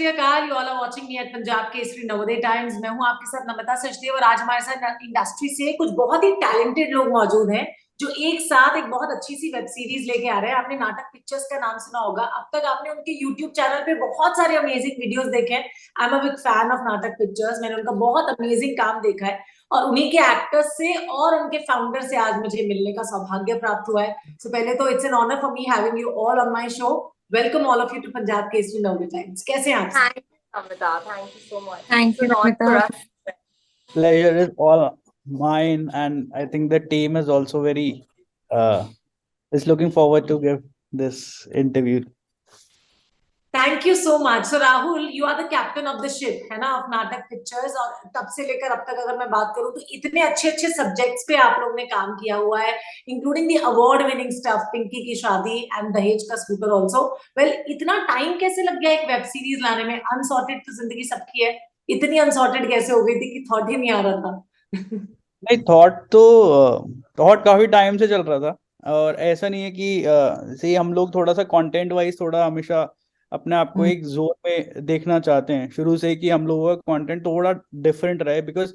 Shri Akal, you all are watching me at Punjab Kesari Navodaya Times. मैं हूं आपके साथ नम्रता सचदेव और आज हमारे साथ इंडस्ट्री से कुछ बहुत ही टैलेंटेड लोग मौजूद हैं जो एक साथ एक बहुत अच्छी सी वेब सीरीज लेके आ रहे हैं। आपने नाटक पिक्चर्स का नाम सुना होगा। अब तक आपने उनके यूट्यूब चैनल पे बहुत सारे अमेजिंग वीडियोस देखे हैं। I am a big fan of नाटक पिक्चर्स। मैंने उनका बहुत अमेजिंग काम देखा है और उन्हीं के एक्टर्स से और उनके फाउंडर से आज मुझे मिलने का सौभाग्य प्राप्त हुआ है। सो पहले तो it's an honour for me having you all on my show. Welcome all of you to Punjab Kesari Navodaya Times. कैसे हैं आप सब? Thank you, Amrita. Thank you so much. Thank It's you, an honor for Namita. us. Pleasure is all mine, and I think the team is also very is looking forward to give this interview. Thank you so much. So Rahul, you are the captain of the ship, है ना, of नाटक pictures. और तब से लेकर अब तक अगर मैं बात करूं तो इतने अच्छे अच्छे सब्जेक्ट्स पे आप लोग ने काम किया हुआ है, including the award winning stuff, Pinky की शादी एंड दहेज का स्कूटर ऑल्सो। वेल, इतना टाइम कैसे लग गया एक वेब सीरीज लाने में? अनसॉर्टेड तो जिंदगी सबकी है, इतनी अनसॉर्टेड कैसे हो गई थी कि थॉट ही नहीं आ रहा था? नहीं, थॉट काफी टाइम से चल रहा था। और ऐसा नहीं है कि से हम लोग थोड़ा सा कंटेंट वाइज थोड़ा हमेशा अपने आप को एक जोन में देखना चाहते हैं शुरू से, कि हम लोगों का कंटेंट थोड़ा डिफरेंट रहे। बिकॉज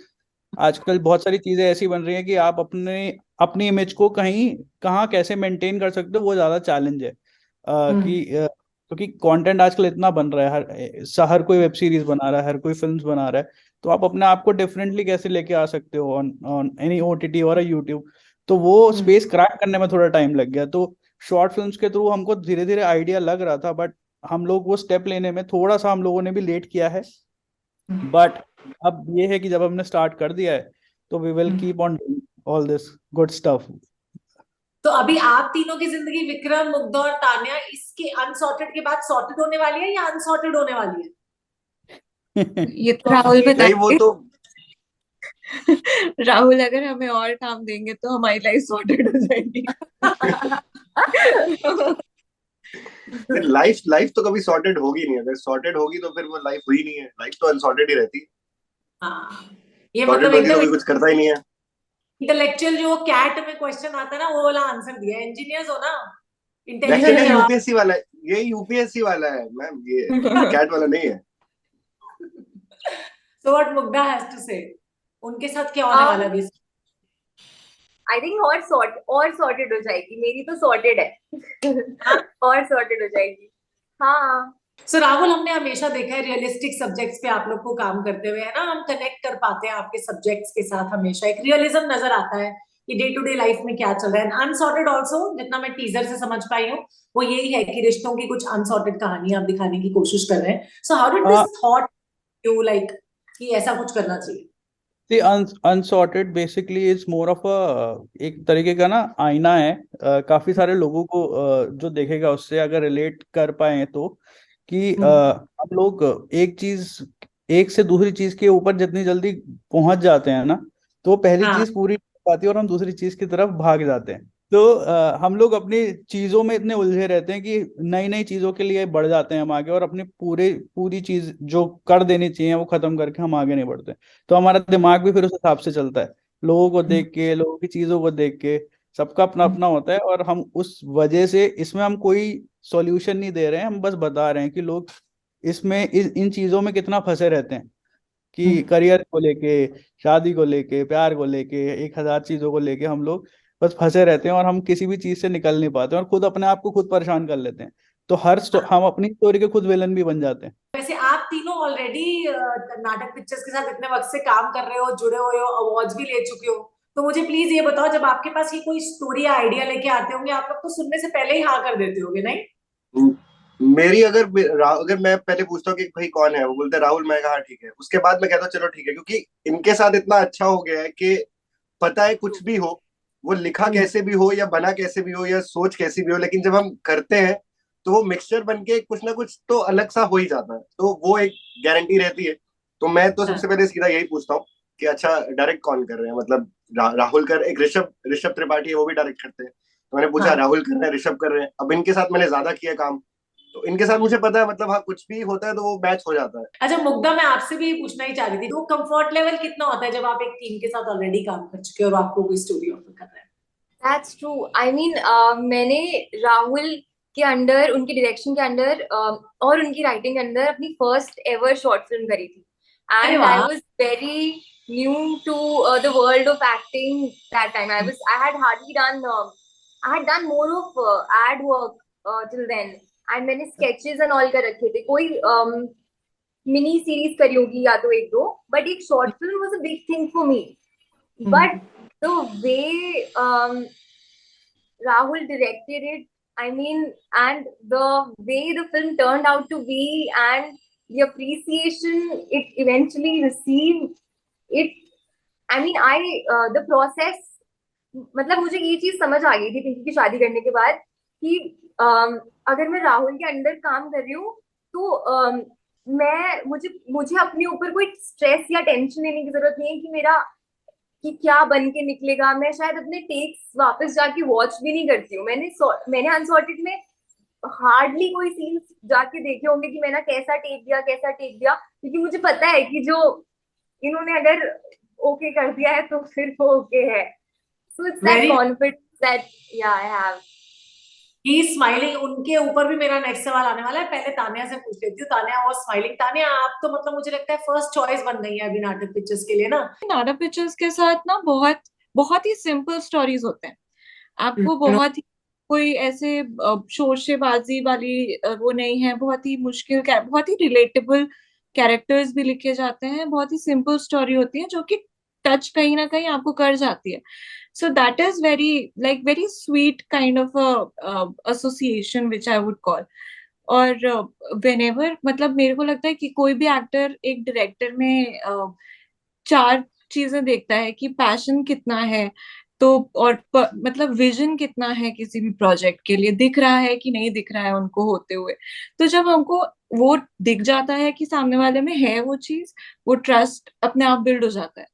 आजकल बहुत सारी चीजें ऐसी बन रही हैं कि आप अपनी इमेज को कहीं कहाँ कैसे मेंटेन कर सकते हो, वो ज्यादा चैलेंज है। क्योंकि कंटेंट आजकल इतना बन रहा है, हर कोई वेब सीरीज बना रहा है, हर कोई फिल्म्स बना रहा है। तो आप अपने आप को डिफरेंटली कैसे लेके आ सकते हो ऑन ऑन एनी ओटीटी और यूट्यूब। तो वो स्पेस क्रैक करने में थोड़ा टाइम लग गया। तो शॉर्ट फिल्म्स के थ्रू हमको धीरे धीरे आइडिया लग रहा था, बट हम लोग वो स्टेप लेने में थोड़ा सा हम लोगों ने भी लेट किया है। बट अब ये है कि जब हमने स्टार्ट कर दिया है तो we will keep on doing all this good stuff. तो अभी आप तीनों की जिंदगी, विक्रम, मुग्धा और तान्या, इसके अनसॉर्टेड के बाद सॉर्टेड होने वाली है या अनसॉर्टेड होने वाली है? ये तो राहुल नहीं, वो बताएंगे। तो राहुल अगर हमें और काम देंगे तो हमारी लाइफ सॉर्टेड हो जाएगी। लाइफ लाइफ तो कभी सॉर्टेड होगी नहीं। अगर सॉर्टेड होगी तो फिर वो लाइफ हुई नहीं है। लाइफ तो अनसॉर्टेड ही रहती है। हाँ, ये मतलब सॉर्टेड होती तो एकदम कोई कुछ करता ही नहीं है। इंटेलेक्चुअल जो कैट में क्वेश्चन आता है ना, वो वाला आंसर दिया। इंजीनियर्स हो ना, नहीं, इंटेलिजेंट ये जवाब। यूपीएससी वाला है। ये यूपीएससी वाला है मैम, ये कैट वाला नहीं है। So what Mugdha has to say, उनके साथ क्या होने वाला है अभी? I think और sorted हो जाएगी। मेरी तो sorted है। और sorted हो जाएगी। हाँ। सो राहुल, हमने हमेशा देखा है रियलिस्टिक सब्जेक्ट्स पे आप लोग को काम करते हुए, है ना, हम कनेक्ट कर पाते हैं आपके सब्जेक्ट्स के साथ। हमेशा एक रियलिज्म नजर आता है कि डे टू डे लाइफ में क्या चल रहा है। अनसॉर्टेड ऑल्सो, जितना मैं टीजर से समझ पाई हूँ, वो यही है कि रिश्तों की कुछ अनसॉर्टेड कहानी आप दिखाने की कोशिश कर रहे हैं। So how did this thought you like कि ऐसा कुछ करना चाहिए? The unsorted basically is more of a एक तरीके का ना आईना है। काफी सारे लोगों को जो देखेगा उससे अगर रिलेट कर पाए तो, कि हम लोग एक चीज एक से दूसरी चीज के ऊपर जितनी जल्दी पहुंच जाते हैं ना, तो पहली हाँ। चीज पूरी नहीं हो पाती और हम दूसरी चीज की तरफ भाग जाते हैं। तो हम लोग अपनी चीजों में इतने उलझे रहते हैं कि नई नई चीजों के लिए बढ़ जाते हैं हम आगे, और अपनी पूरी चीज जो कर देनी चाहिए वो खत्म करके हम आगे नहीं बढ़ते। तो हमारा दिमाग भी फिर उस हिसाब से चलता है, लोगों को देख के, लोगों की चीजों को देख के। सबका अपना अपना होता है, और हम उस वजह से इसमें हम कोई सॉल्यूशन नहीं दे रहे हैं, हम बस बता रहे हैं कि लोग इन चीजों में कितना फंसे रहते हैं, कि करियर को लेके, शादी को लेके, प्यार को लेके, 1,000 चीजों को लेके हम लोग बस फंसे रहते हैं, और हम किसी भी चीज से निकल नहीं पाते और खुद अपने आप को खुद परेशान कर लेते हैं। तो हम अपनी स्टोरी के खुद विलन भी बन जाते हैं। वैसे आप तीनों ऑलरेडी नाटक पिक्चर्स के साथ इतने वक्त से काम कर रहे हो, जुड़े हुए हो, अवार्ड्स भी ले चुके हो। तो मुझे प्लीज ये बताओ, जब आपके पास ये कोई स्टोरी या आइडिया लेके आते होंगे, आप लोग तो सुनने से पहले ही हाँ कर देते होगे, नहीं? मेरी अगर मैं पहले पूछता हूँ कि भाई कौन है, वो बोलते हैं राहुल। मैं कहा ठीक है। उसके बाद मैं कहता हूँ चलो ठीक है, क्योंकि इनके साथ इतना अच्छा हो गया है कि पता है कुछ भी हो, वो लिखा कैसे भी हो या बना कैसे भी हो या सोच कैसी भी हो, लेकिन जब हम करते हैं तो वो मिक्सचर बन के कुछ ना कुछ तो अलग सा हो ही जाता है। तो वो एक गारंटी रहती है। तो मैं तो सबसे पहले सीधा यही पूछता हूँ कि अच्छा डायरेक्ट कौन कर रहे हैं। मतलब राहुल कर, एक ऋषभ ऋषभ त्रिपाठी है, वो भी डायरेक्ट करते हैं। तो मैंने पूछा हाँ। राहुल कर रहे हैं, ऋषभ कर रहे हैं। अब इनके साथ मैंने ज्यादा किया काम, तो इनके साथ मुझे पता है, मतलब हाँ कुछ भी होता है तो वो मैच हो जाता है। अच्छा मुग्धा, मैं आपसे भी पूछना ही चाह रही थी, तो कंफर्ट लेवल कितना होता है जब आप एक टीम के साथ ऑलरेडी काम कर चुके हो और आपको कोई स्टोरी ऑफर कर रहा है? That's true. I mean, मैंने राहुल के अंडर, उनके डायरेक्शन के अंडर और उनकी राइटिंग के अंदर अपनी फर्स्ट एवर शॉर्ट फिल्म करी थी. अरे एंड आई वाह. Was very new to the world of acting that time. I had hardly done I had done more of ad work till then, and मैंने sketches and all कर रखे थे. कोई mini series करी होगी या तो एक दो, बट एक short film was a big thing for me. But the way Rahul directed it, I mean, and the way the film turned out to be, and the appreciation it eventually received, it, I mean, the process, मतलब मुझे ये चीज समझ आ गई थी पिंकी की शादी करने के बाद कि अगर मैं राहुल के अंडर काम कर रही हूँ तो मुझे अपने ऊपर कोई स्ट्रेस या टेंशन लेने की जरूरत नहीं है कि क्या बन के निकलेगा. मैं शायद अपने टेक्स वापस जाके वॉच भी नहीं करती हूँ. मैंने अनसॉर्टेड में हार्डली कोई सीन जाके देखे होंगे कि मैंने कैसा टेक दिया, क्योंकि मुझे पता है कि जो इन्होंने अगर ओके कर दिया है तो फिर वो ओके है. So it's that confidence that या आई हैव. He smiling. उनके ऊपर भी मेरा नेक्स्ट सवाल आने वाला है. पहले तान्या से पूछ लेती हूँ. तान्या और स्माइलिंग. तान्या, आप तो मतलब मुझे लगता है फर्स्ट चॉइस बन गई है अभी नाटक पिक्चर्स के लिए ना. नाटक पिक्चर्स के साथ ना बहुत बहुत ही सिंपल स्टोरीज होते हैं. आपको बहुत ही कोई ऐसे शोरशेबाजी वाली वो नहीं है. बहुत ही मुश्किल, बहुत ही रिलेटेबल कैरेक्टर्स भी लिखे जाते हैं. बहुत ही सिंपल स्टोरी होती है जो कि टच कहीं ना कहीं आपको कर जाती है. So that is very sweet kind of a association which I would call. और whenever, मतलब मेरे को लगता है कि कोई भी एक्टर एक डायरेक्टर में चार चीजें देखता है कि पैशन कितना है, तो और मतलब विजन कितना है किसी भी प्रोजेक्ट के लिए, दिख रहा है कि नहीं दिख रहा है उनको होते हुए. तो जब हमको वो दिख जाता है कि सामने वाले में है वो चीज, वो ट्रस्ट अपने आप बिल्ड हो जाता है.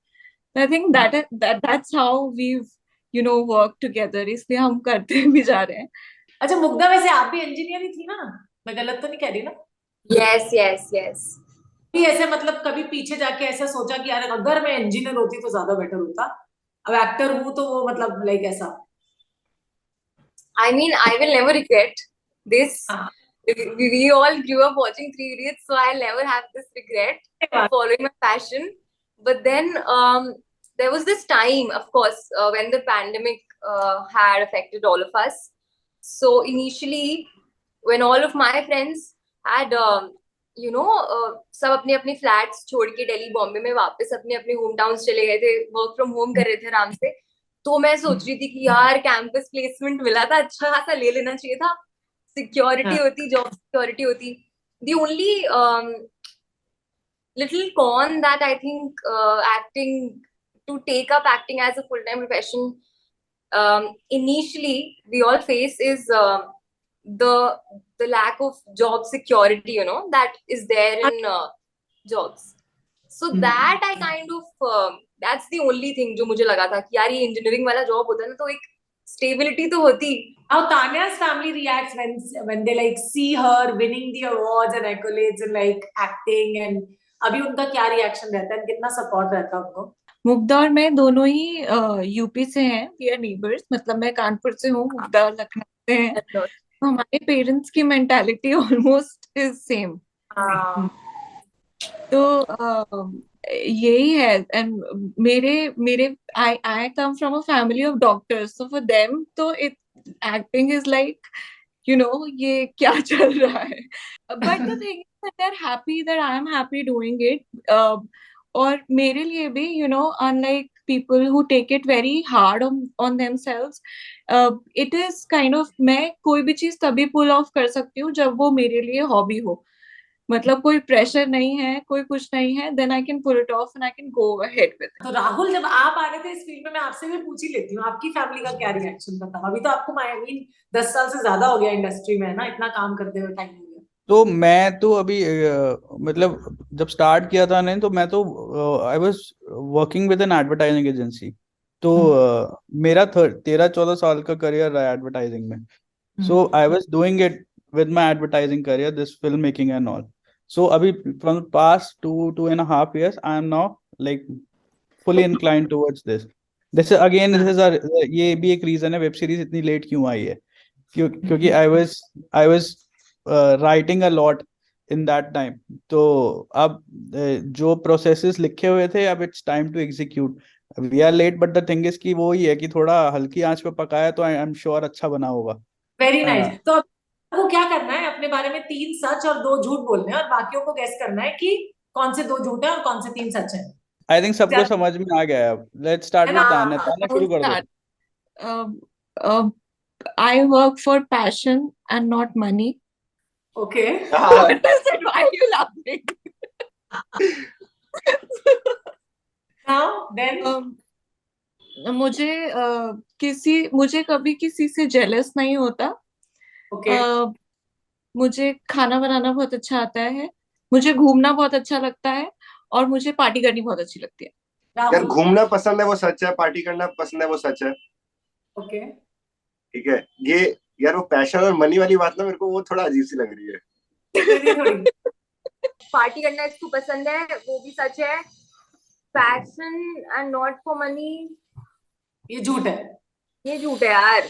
I think that's how we've worked together. इसलिए हम करते भी जा रहे हैं. अच्छा मुग्धा, वैसे आप भी इंजीनियर ही थी ना? मैं गलत तो नहीं कह रही ना? यस. भी ऐसे मतलब कभी पीछे जाके ऐसा सोचा कि यार अगर मैं इंजीनियर होती तो ज्यादा बेटर होता, अब एक्टर हूँ तो वो मतलब लाइक ऐसा. I mean, I will never regret this. We all grew up watching Three Idiots, so I'll never have this regret of following my passion. But then there was this time, of course, when the pandemic had affected all of us. So initially, when all of my friends had, सब अपने अपने flats छोड़ के दिल्ली बॉम्बे में वापस अपने अपने home towns चले गए थे, वर्क फ्रॉम होम कर रहे थे आराम से. तो मैं सोच रही थी कि यार कैंपस प्लेसमेंट मिला था, अच्छा खासा ले लेना चाहिए था, सिक्योरिटी होती, जॉब सिक्योरिटी होती. The only little con that I think to take up acting as a full-time profession initially we all face is the lack of job security, that is there in jobs. So that I kind of that's the only thing जो मुझे लगा था कि यार ये engineering वाला job होता है ना तो एक स्टेबिलिटी तो होती. How Tanya's family reacts when they like see her winning the awards and accolades and like acting, and अभी उनका क्या रिएक्शन रहता है, कितना सपोर्ट रहता है उनको? मुग्धा और मैं दोनों ही यूपी से हैं. We are neighbours. मतलब मैं कानपुर से हूँ, मुग्धा लखनऊ से है. तो हमारे पेरेंट्स की मेंटालिटी ऑलमोस्ट इज सेम. तो यही है. एंड मेरे I come from a family of doctors, so for them तो इट एक्टिंग इज लाइक ये क्या चल रहा है. But the thing is that they are happy that I am happy doing it. और मेरे लिए भी unlike people who take it very hard on themselves, it is kind of, मैं कोई भी चीज तभी पुल ऑफ कर सकती हूँ जब वो मेरे लिए हॉबी हो. मतलब कोई प्रेशर नहीं है, कोई कुछ नहीं है, then I can pull it off and I can go ahead with. तो राहुल, जब आप आ रहे थे इस फील्ड में, मैं आपसे भी पूछ ही लेती हूँ, आपकी फैमिली का क्या रिएक्शन था? अभी तो आपको आई मीन 10 साल से ज्यादा हो गया इंडस्ट्री में, है ना, इतना काम करते हुए टाइम हो गया. तो मैं तो अभी मतलब जब स्टार्ट किया था नहीं, तो मैं तो I was working with an advertising agency. तो मेरा 13-14 साल का करियर रहा एडवर्टाइजिंग में. So I was doing it with my advertising career, this filmmaking and all. So abhi from the past 2.5 years, I am now like fully inclined towards this. This is again, this is ये भी एक reason है web series इतनी late क्यों आई है. क्योंकि I was writing a lot in that time. तो अब जो प्रोसेसेस लिखे हुए थे, अब it's time to execute. We are late, but the thing is कि वो ही है कि थोड़ा हल्की आंच पे पकाया तो आई एम श्योर अच्छा बना होगा। Very nice. हाँ, तो अब आपको क्या करना है, अपने बारे में 3 सच और 2 झूठ बोलने हैं और बाकियों को गेस करना है कि कौन से 2 झूठ है और कौन से 3 सच है। आई थिंक सबको समझ में आ गया है। अब लेट्स स्टार्ट है विद ना? तान्या। हाँ, तान्या I'll शुरू कर दो। start. Uh, I work for passion and not money. Okay. हाँ, What is it? Why are you laughing? Now then. Um, मुझे कभी किसी से जेलस नहीं होता। ओके। मुझे खाना बनाना बहुत अच्छा आता है। मुझे घूमना बहुत अच्छा लगता है। और मुझे पार्टी करनी बहुत अच्छी लगती है। यार राहुल। घूमना पसंद है वो सच है, पार्टी करना पसंद है वो सच है। ओके। ठीक है। ये यार वो पैशन और मनी वाली बात ना, मेरे को वो थोड़ा अजीब सी लग रही है। मेरी थोड़ी। पार्टी करना इसको पसंद है, वो भी सच है। Passion and not for money, ये झूठ है। ये झूठ है यार,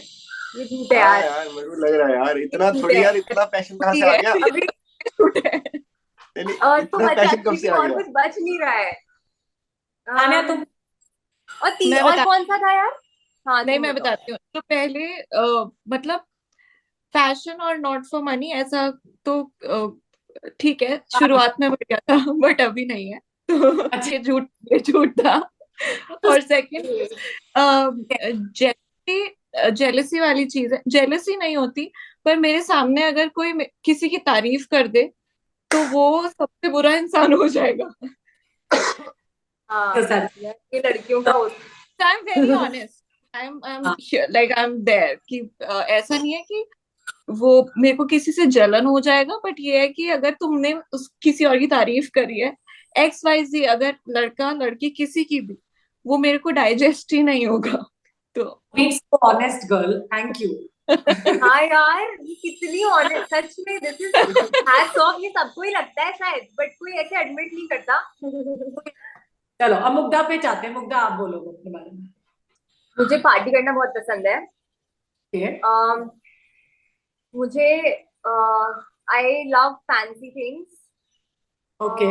ये झूठ है हाँ यार, यार, मेरे को लग रहा है यार, ये इतना झूठ थोड़ी है। यार, इतना पैशन कहाँ से ठीक आ है, गया? अभी झूठ है। नहीं नहीं, तो इतना बचा, पैशन कब से लेकिन आ और गया? कुछ बच नहीं रहा है। तान्या तुम। मैं और बता कौन सा था यार? हाँ नहीं, तुम मैं बताओ। बताती हूँ। तो पहले मतलब फैशन और नॉट फॉर मनी ऐसा तो ठीक है, शुरुआत में बढ़ गया था बट अभी नहीं है। तो अच्छा। ये झूठ था। और सेकंड, जेलसी जेलसी वाली चीज है। जेलसी नहीं होती, पर मेरे सामने अगर कोई किसी की तारीफ कर दे तो वो सबसे बुरा इंसान हो जाएगा। हाँ तो सच। यार, ये लड़कियों का होता आई am very honest. I am हाँ। लाइक आई एम देयर कि ऐसा नहीं है कि वो मेरे को किसी से जलन हो जाएगा, बट ये है कि अगर तुमने किसी और की तारीफ करी है, XYZ, अगर लड़का लड़की किसी की भी, वो मेरे को डाइजेस्ट ही नहीं होगा। तो being so honest girl, thank you. हाँ यार, ये कितनी ऑनेस्ट, सच में दिस इज हैट्स ऑफ। ये सबको ही लगता है शायद, बट कोई ऐसे एडमिट नहीं करता। चलो अब मुग्धा पे चाहते हैं। मुग्धा, आप बोलो अपने बारे में। मुझे पार्टी करना बहुत पसंद है। ओके। मुझे I love fancy things. Okay.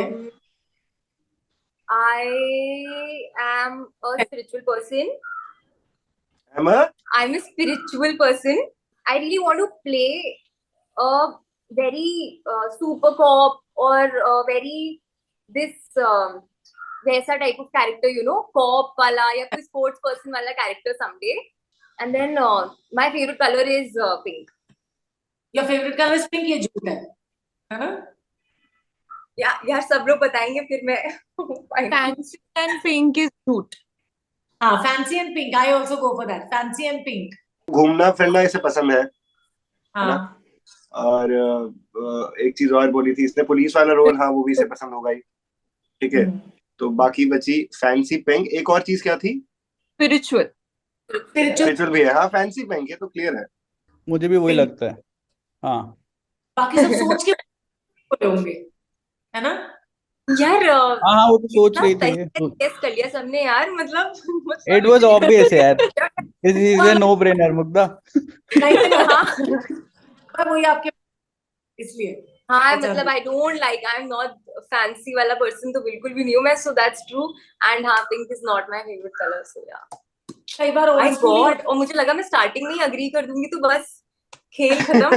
I am a spiritual person. Emma? I'm a spiritual person. I really want to play a very super cop or a very this वैसा type of character, you know, cop वाला या कोई sports person वाला character someday. And then my favorite color is pink. Your favourite colour is pink, ये झूठ है ना? यार सब लोग बताएंगे फिर मैं फैंसी एंड पिंक इज झूठ। हाँ, fancy and pink, I also go for that, fancy and pink. घूमना फिरना इसे पसंद है ना? हाँ। और एक चीज और बोली थी इसने, पुलिस वाला रोल, हाँ वो भी इसे पसंद होगा ही। ठीक है, तो बाकी बची फैंसी पिंक। एक और चीज क्या थी? स्पिरिचुअल। स्पिरिचुअल भी है। हाँ, फैंसी पिंक है तो क्लियर है। मुझे भी वही पिंक। लगता है। हाँ, बाकी सब सोच के बोले होंगे, है ना? यार हाँ, हाँ, वो तो सोच इतना रही सही थी। गेस कर लिया सबने यार, मतलब इट वाज ऑब्वियस यार, this is a no brainer Mugdha. नहीं तो हाँ वही आपके, इसलिए। हाँ, अच्छा। मतलब I don't like, I am not fancy वाला पर्सन, तो बिल्कुल भी नहीं हूँ मैं, सो दैट्स ट्रू। एंड हाँ, pink is not my favourite colour, so या कई बार माय ओल्ड स्कूल गॉड। और मुझे लगा मैं स्टार्टिंग में ही अग्री कर दूंगी तो बस खेल खत्म।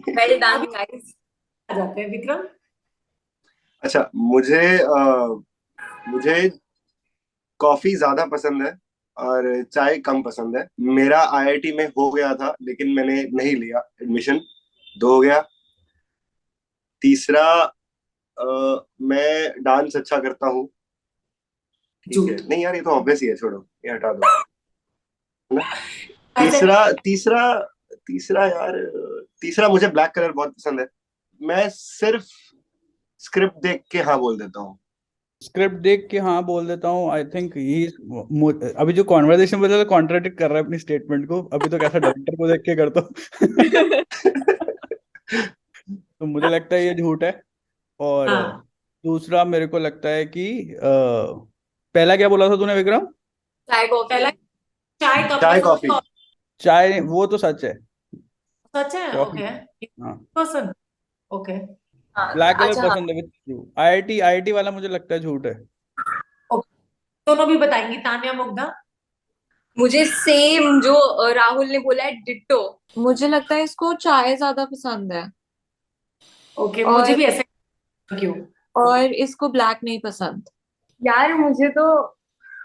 Well done guys. आ जाते हैं। विक्रम। अच्छा, मुझे कॉफी ज्यादा पसंद है और चाय कम पसंद है। मेरा आईआईटी में हो गया था लेकिन मैंने नहीं लिया एडमिशन। 2 हो गया। तीसरा, मैं डांस अच्छा करता हूँ। ठीक है, झूठ। नहीं यार ये तो ऑब्वियस ही है, छोड़ो ये हटा दो, है ना? ऐसे तीसरा तीसरा तीसरा यार, तीसरा मुझे ब्लैक कलर बहुत पसंद है। मैं सिर्फ स्क्रिप्ट देख के हाँ बोल देता हूँ। स्क्रिप्ट देख के हाँ बोल देता हूँ। आई थिंक ही अभी जो कॉन्वर्सेशन बदला कॉन्ट्राडिक्ट कर रहा है अपनी स्टेटमेंट को। अभी तो कैसा डायरेक्टर को देख के करता हूँ। तो मुझे लगता है ये झूठ है। और हाँ, दूसरा मेरे को लगता है कि पहला क्या बोला था तूने विक्रम? चाय कॉफी। पहला चाय कप में चाय सबसे कॉफी। चाय वो तो सच है। सच है? कॉफी। ओके। हाँ, पर्सन। ओके। हाँ, ब्लैक कलर अच्छा हाँ, पसंद है विद ब्लू। आईआईटी वाला मुझे लगता है झूठ है। दोनों भी बताएंगी, तान्या मुग्धा। मुझे सेम जो राहुल ने बोला है, डिट्टो। मुझे लगता है इसको चाय ज्यादा पसंद है, ओके, मुझे और भी ऐसे। क्यों? और इसको ब्लैक नहीं पसंद। यार मुझे तो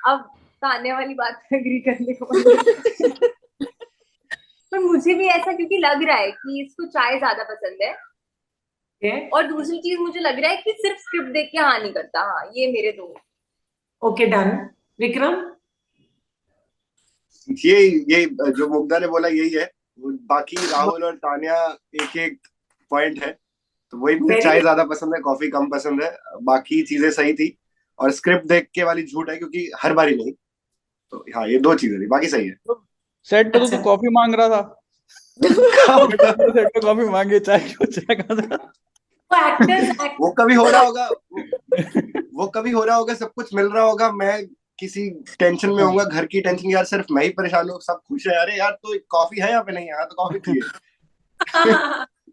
अब तान्या वाली बात पे एग्री करने को मन कर रहा है। पर मुझे भी ऐसा क्योंकि लग रहा है कि इसको चाय ज्यादा पसंद है। और दूसरी चीज मुझे लग रहा है कि सिर्फ स्क्रिप्ट देख के हाँ नहीं करता। हाँ, ये मेरे दो। Okay, done. विक्रम। ये जो मुग्धा ने बोला यही है। बाकी राहुल और तान्या एक एक पॉइंट है। तो वही, मुझे वेरी चाय गुड। ज्यादा पसंद है, कॉफी कम पसंद है। बाकी चीजें सही थी। और स्क्रिप्ट देख के वाली झूठ है, क्योंकि हर बारी नहीं। तो हाँ, ये दो चीजें थी, बाकी सही है। सेट पे तो तू अच्छा। कॉफी मांग रहा था। कहाँ बेटा? सेट पे कॉफी मांगे, चाय क्यों, चाय कहाँ से? वो एक्टर्स वो कभी हो रहा होगा, वो कभी हो रहा होगा, सब कुछ मिल रहा होगा, मैं किसी टेंशन में होऊंगा, घर की टेंशन, यार सिर्फ मैं ही परेशान हूँ, सब खुश है, अरे यार तो कॉफी है यहाँ पे? नहीं, यहाँ तो कॉफी चाहिए।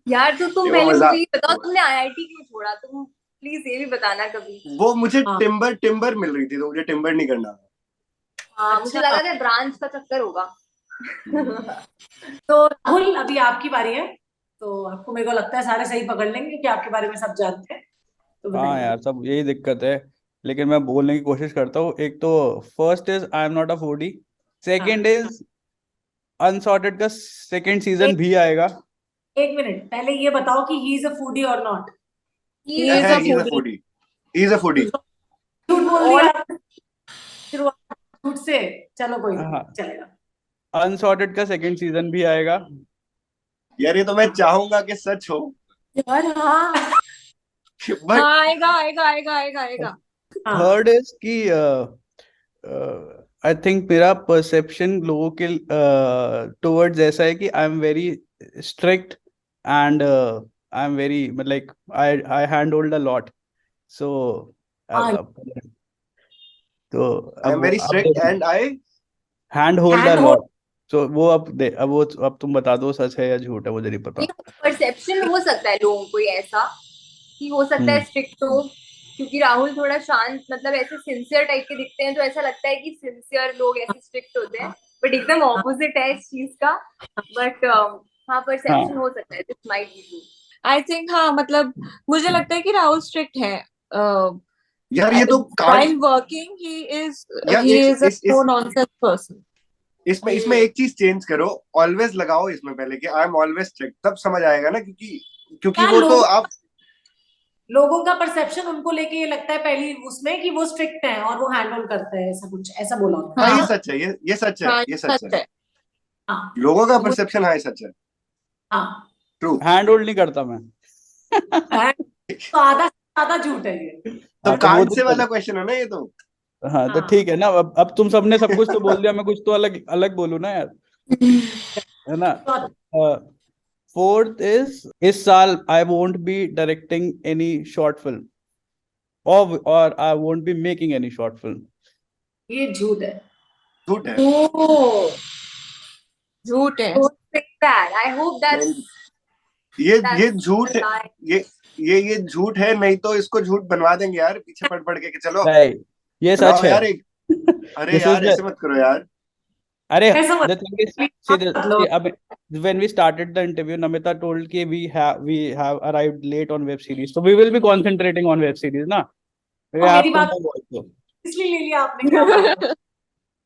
यार तो तुम ये वो पहले मजा। मुझे ये बताओ, तुमने आईआईटी क्यों छोड़ा? तुम प्लीज ये भी बताना कभी। वो मुझे हाँ। टिम्बर टिम्बर मिल रही थी, तो मुझे टिम्बर नहीं करना था। हाँ, मुझे अच्छा, लगा था ब्रांच का चक्कर होगा। तो राहुल अभी आपकी बारी है। तो आपको, मेरे को लगता है सारे सही पकड़ लेंगे क्योंकि आपके बारे में सब जानते हैं। तो हाँ बताइए। यार, सब यही दिक्कत है। लेकिन मैं बोलने की कोशिश करता हूँ। एक तो first is I am not a foodie. Second हाँ। इज अनसॉर्टेड का सेकेंड सीजन एक भी आएगा। एक मिनट, पहले ये बताओ कि ही इज अ फूडी और not. He he is is है, a he is a foodie. Foodie. He is a foodie. झूठ बोल ऑल। दिया आपने। शुरुआत झूठ से। चलो कोई नहीं, हाँ, चलेगा। अनसॉर्टेड का सेकेंड सीजन भी आएगा। यार ये तो मैं चाहूंगा कि सच हो। यार हाँ। बट हाँ, आएगा आएगा आएगा आएगा आएगा। हाँ। थर्ड इज कि आई थिंक मेरा परसेप्शन लोगों के टुवर्ड्स ऐसा है कि I am very strict and I am very, like I hand hold a lot. So हाँ। तो आई एम वेरी स्ट्रिक्ट अब and I. Hand hold a hand hold. Lot. तो वो अब तुम बता दो सच है या झूठ है, मुझे नहीं पता। परसेप्शन हो सकता है लोगों को ऐसा कि हो सकता है हम्म। स्ट्रिक्ट हो, क्योंकि राहुल थोड़ा शांत, मतलब ऐसे सिंसियर टाइप के दिखते हैं, तो ऐसा लगता है कि सिंसियर लोग ऐसे स्ट्रिक्ट होते हैं। बट एकदम ऑपोजिट है इस चीज का। बट हाँ, परसेप्शन हाँ हो सकता है, this might be true. I think, हाँ मतलब मुझे लगता है कि राहुल स्ट्रिक्ट है। यार ये तो कार्ड। while working यार he एक is a no nonsense person. इसमें इसमें एक चीज चेंज करो। ऑलवेज लगाओ इसमें पहले कि आई एम ऑलवेज स्ट्रिक्ट, तब समझ आएगा ना, क्योंकि क्योंकि क्या वो तो लोग, आप। लोगों का परसेप्शन उनको लेके ये लगता है पहली उसमें कि वो स्ट्रिक्ट हैं और वो हैंडल करते हैं, ऐसा कुछ ऐसा बोला उन्होंने। हाँ, ये हाँ सच है, ये सच है, हाँ, ये सच है। सच है। हाँ। लोगों का मुझे परसेप्शन, हाँ, ये सच है। हाँ। ट्रू। हैंड होल्ड नहीं करता मैं। है, तो आधा से आधा झूठ है ये। तो हाँ, तो वो कार्ड से तो वाला क्वेश्चन है ना ये तो। हाँ, तो हाँ। ठीक है ना। अब तुम सबने सब कुछ तो बोल दिया, मैं कुछ तो अलग अलग बोलूँ ना यार, है ना। तो फोर्थ इस साल I won't be directing any short film, और I won't be making any short film. ये झूठ है। झूठ है। Oh, झूठ है। don't say that. I hope नहीं, ये that's झूठ a है। lie. ये ये झूठ है, नहीं तो इसको झूठ बनवा देंगे यार, पीछे पड़ पड़ के कि चलो नहीं, ये सच बनाओ है। यार एक। अरे दिस इज यार द ऐसे मत करो यार। अरे ऐसा मत। the thing is, मतलब अब when we started the interview, Namita told कि we have arrived late on web series, so we will be concentrating on web series ना. We मेरी have to बात move also. इसलिए ले लिया आपने, क्या बात है?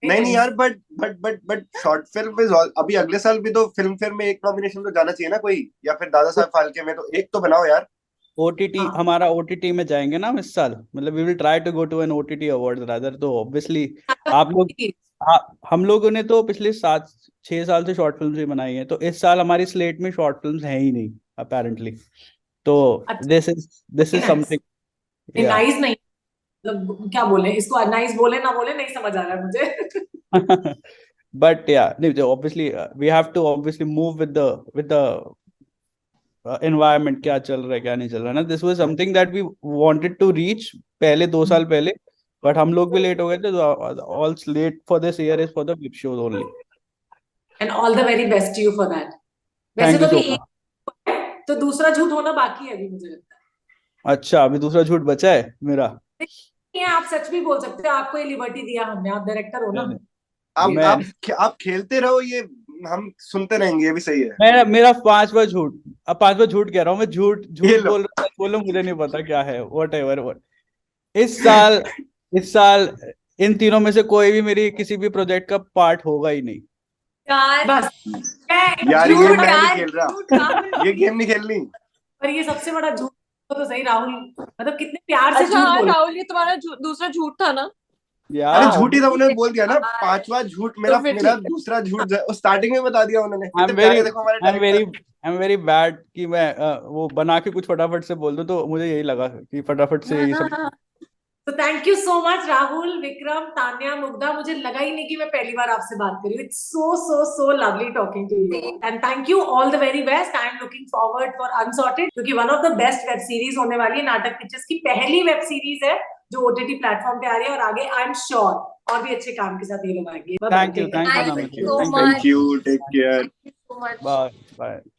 नहीं नहीं नहीं। यार, बट शॉर्ट फिल्म इज अभी अगले साल भी तो फिल्म फेयर में एक नॉमिनेशन तो जाना चाहिए ना कोई, या फिर दादा साहब फाल्के में तो एक तो बनाओ यार। OTT हाँ। हमारा OTT में जाएंगे ना हम इस साल, मतलब we will try to go to an OTT awards rather, तो obviously आप लोग हम लोगों ने तो पिछले 6 साल से शॉर्ट फिल्म्स ही बनाई हैं, तो इस साल हमारी स्लेट में शॉर्ट फिल्म्स हैं ही नहीं अपेरेंटली। तो अच्छा, दिस इज नाइस। समथिंग, या नाइस नहीं, मतलब क्या बोले इसको, नाइस बोले ना बोले नहीं समझ आ रहा है मुझे। but yeah, obviously we have to obviously move with the environment, क्या चल रहा है क्या नहीं चल रहा है ना। This was something that we wanted to reach पहले 2 साल पहले, बट हम लोग भी लेट हो गए थे, तो all late for this year is for the web shows only. And all the very best to you for that. वैसे थैंक यू तो सो अभी मच। एक तो दूसरा झूठ होना बाकी है अभी, मुझे लगता अच्छा, अभी दूसरा झूठ बचा है मेरा। है। ये आप सच भी बोल सकते हो, आपको ये लिबर्टी दिया हमने, आप डायरेक्टर हो ना। मैंने आप मैं आप खेलते रहो, ये हम सुनते रहेंगे, ये भी सही है। मेरा मेरा 5वां झूठ, अब 5वां झूठ कह रहा हूँ मैं, झूठ झूठ ये लो। बोल रहा हूँ, सच बोल रहा हूँ, मुझे नहीं पता क्या है, वट एवर वट। इस साल इन तीनों में से कोई भी मेरी किसी भी प्रोजेक्ट का पार्ट होगा ही नहीं। यार बस यार ये झूठ मैं नहीं यार, खेल रहा, झूठ राहुल। ये गेम नहीं खेलनी। और ये सबसे बड़ा झूठ तो सही राहुल, मतलब कितने प्यार से अच्छा झूठ हाँ बोल। राहुल, ये तुम्हारा दूसरा झूठ था ना? अरे या झूठी था, उन्होंने बोल दिया ना, यार। 5वां झूठ मेरा, तो फिर मेरा ठीक है। दूसरा झूठ स्टार्टिंग में बता दिया उन्होंने। आई एम इतने वेरी प्यारे देखो हमारे आई am very director. I am very bad कि मैं वो बना के कुछ फटाफट से बोल दूं, तो मुझे यही लगा कि फटाफट से यही सब। तो thank you so much Rahul, Vikram, Tanya, Mugdha. मुझे लगा ही नहीं कि मैं पहली बार आपसे बात करी हूँ। It's so so so lovely talking to you and thank you, all the very best. I am looking forward for Unsorted, क्योंकि one of the best web series होने वाली है। नाटक पिक्चर्स की पहली वेब सीरीज है जो ओटीटी प्लेटफॉर्म पे आ रही है, और आगे आई एम श्योर और भी अच्छे काम के साथ ये लोग आएंगे। Thank you Thank Namit, you so thank much. Thank you, take care. Thank you so much. Bye bye.